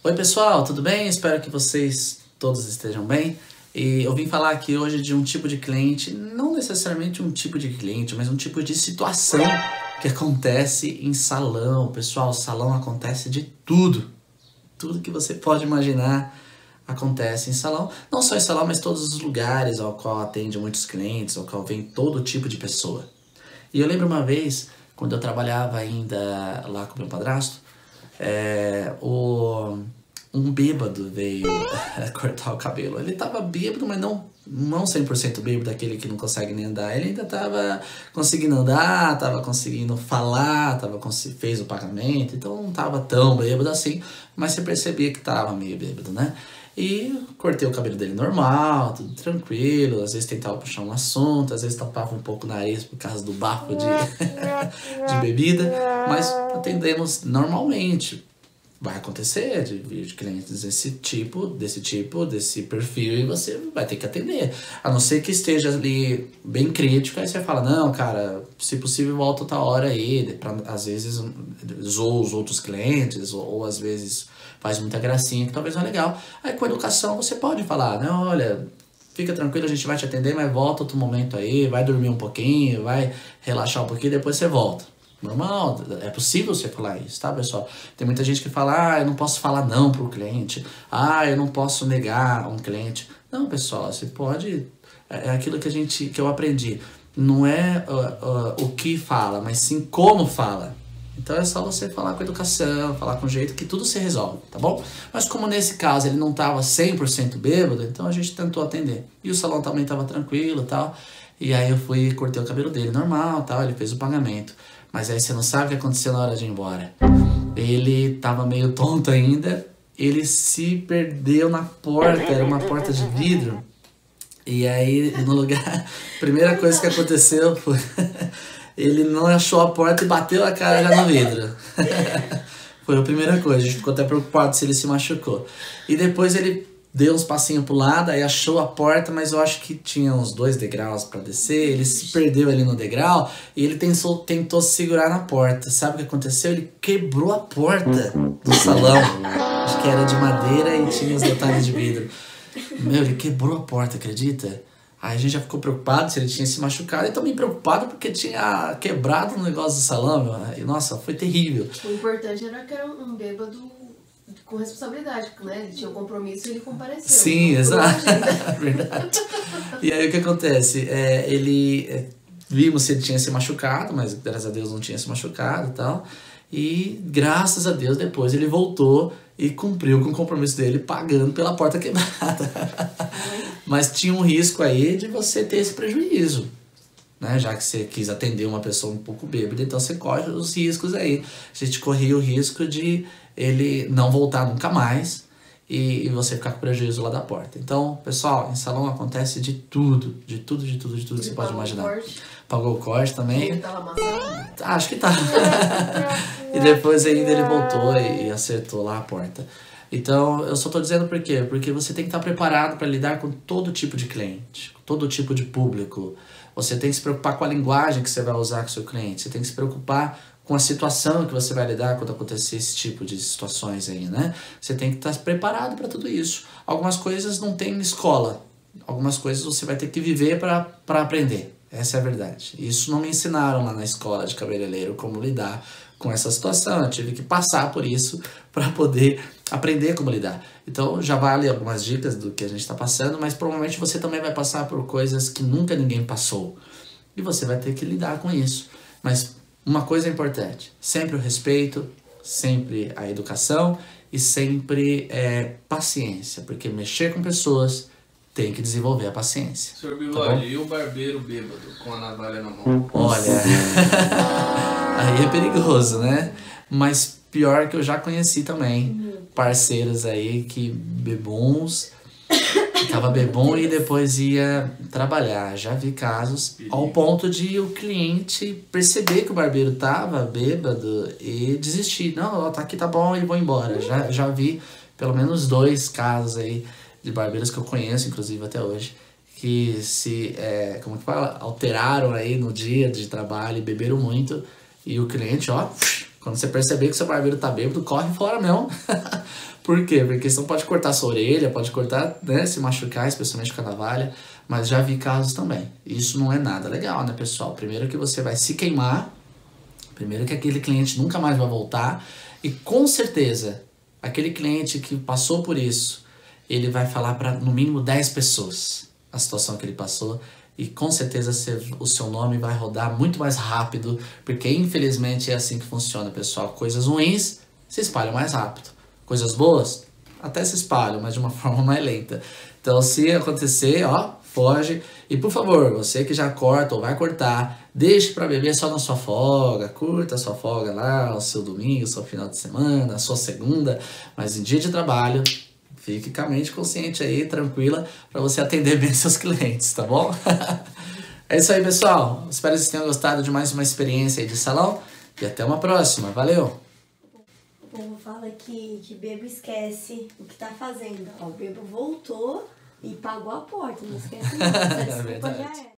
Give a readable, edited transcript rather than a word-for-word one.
Oi pessoal, tudo bem? Espero que vocês todos estejam bem. E eu vim falar aqui hoje de um tipo de cliente, não necessariamente um tipo de cliente, mas um tipo de situação que acontece em salão. Pessoal, salão acontece de tudo. Tudo que você pode imaginar acontece em salão. Não só em salão, mas todos os lugares ao qual atende muitos clientes, ao qual vem todo tipo de pessoa. E eu lembro uma vez, quando eu trabalhava ainda lá com meu padrasto, um bêbado veio cortar o cabelo. Ele tava bêbado, mas não 100% bêbado, daquele que não consegue nem andar. Ele ainda tava conseguindo andar, tava conseguindo falar, fez o pagamento, então não tava tão bêbado assim, mas você percebia que tava meio bêbado, né? E cortei o cabelo dele normal, tudo tranquilo, às vezes tentava puxar um assunto, às vezes tapava um pouco o nariz por causa do bafo de bebida, mas atendemos normalmente. Vai acontecer de clientes desse perfil, e você vai ter que atender. A não ser que esteja ali bem crítico, aí você fala, não, cara, se possível volta outra hora aí, às vezes zoa os outros clientes, ou às vezes faz muita gracinha, que talvez não é legal. Aí com a educação você pode falar, né, olha, fica tranquilo, a gente vai te atender, mas volta outro momento aí, vai dormir um pouquinho, vai relaxar um pouquinho, depois você volta. Normal, é possível você falar isso, tá, pessoal? Tem muita gente que fala, eu não posso falar não pro cliente, eu não posso negar um cliente. Não, pessoal, você pode, é aquilo que eu aprendi, não é o que fala, mas sim como fala. Então é só você falar com educação, falar com jeito, que tudo se resolve, tá bom? Mas como nesse caso ele não tava 100% bêbado, então a gente tentou atender. E o salão também tava tranquilo e tal, e aí eu fui e cortei o cabelo dele normal, tal, ele fez o pagamento. Mas aí você não sabe o que aconteceu na hora de ir embora. Ele tava meio tonto ainda, ele se perdeu na porta, era uma porta de vidro. E aí, no lugar, a primeira coisa que aconteceu foi, ele não achou a porta e bateu a cara já no vidro. Foi a primeira coisa, a gente ficou até preocupado se ele se machucou. E depois ele deu uns passinhos pro lado, aí achou a porta, mas eu acho que tinha uns 2 degraus pra descer, ele se perdeu ali no degrau e ele tentou se segurar na porta. Sabe o que aconteceu? Ele quebrou a porta do salão, acho que era de madeira e tinha os detalhes de vidro. Meu, ele quebrou a porta, acredita? Aí a gente já ficou preocupado se ele tinha se machucado, e também preocupado porque tinha quebrado o negócio do salão, meu. E, nossa, foi terrível. O importante era que era um bêbado com responsabilidade, né? Ele tinha um compromisso e ele compareceu. Sim, exato. Verdade. E aí o que acontece? Vimos se ele tinha se machucado, mas graças a Deus não tinha se machucado e tal. E graças a Deus depois ele voltou e cumpriu com o compromisso dele pagando pela porta quebrada. Mas tinha um risco aí de você ter esse prejuízo, né? Já que você quis atender uma pessoa um pouco bêbada, então você corre os riscos aí. A gente corria o risco de ele não voltar nunca mais e você ficar com prejuízo lá da porta. Então, pessoal, em salão acontece de tudo que você pode imaginar. Pagou o corte também. Ele tava amassando? Acho que tá. E depois ainda ele voltou e acertou lá a porta. Então, eu só tô dizendo por quê? Porque você tem que estar preparado para lidar com todo tipo de cliente, com todo tipo de público. Você tem que se preocupar com a linguagem que você vai usar com o seu cliente. Você tem que se preocupar com a situação que você vai lidar quando acontecer esse tipo de situações aí, né? Você tem que estar preparado para tudo isso. Algumas coisas não tem escola. Algumas coisas você vai ter que viver para aprender. Essa é a verdade. Isso não me ensinaram lá na escola de cabeleireiro como lidar com essa situação. Eu tive que passar por isso para poder aprender como lidar. Então já vale algumas dicas do que a gente está passando, mas provavelmente você também vai passar por coisas que nunca ninguém passou. E você vai ter que lidar com isso. Mas uma coisa é importante, sempre o respeito, sempre a educação e sempre paciência, porque mexer com pessoas tem que desenvolver a paciência. Senhor Bigode, e o barbeiro bêbado com a navalha na mão? Olha, aí é perigoso, né? Mas pior que eu já conheci também parceiros aí que bebuns, ficava bebum e depois ia trabalhar. Já vi casos ao ponto de o cliente perceber que o barbeiro tava bêbado e desistir. Não, tá aqui, tá bom, e vou embora. Já vi pelo menos 2 casos aí de barbeiros que eu conheço, inclusive até hoje, que como que fala? Alteraram aí no dia de trabalho e beberam muito. E o cliente, Quando você perceber que seu barbeiro tá bêbado, corre fora mesmo. Por quê? Porque você não pode cortar sua orelha, pode cortar, né, se machucar, especialmente com a navalha. Mas já vi casos também. Isso não é nada legal, né, pessoal? Primeiro que você vai se queimar. Primeiro que aquele cliente nunca mais vai voltar. E com certeza, aquele cliente que passou por isso, ele vai falar para no mínimo 10 pessoas a situação que ele passou. E com certeza o seu nome vai rodar muito mais rápido. Porque infelizmente é assim que funciona, pessoal. Coisas ruins se espalham mais rápido. Coisas boas até se espalham, mas de uma forma mais lenta. Então se acontecer, ó, foge. E por favor, você que já corta ou vai cortar, deixe para beber só na sua folga, curta a sua folga lá, o seu domingo, o seu final de semana, a sua segunda, mas em dia de trabalho, fique com a mente consciente aí, tranquila, para você atender bem seus clientes, tá bom? É isso aí, pessoal. Espero que vocês tenham gostado de mais uma experiência aí de salão e até uma próxima. Valeu! O povo fala que bebo esquece o que tá fazendo. Ó, o bebo voltou e pagou a porta, não esquece não. Essa desculpa já é.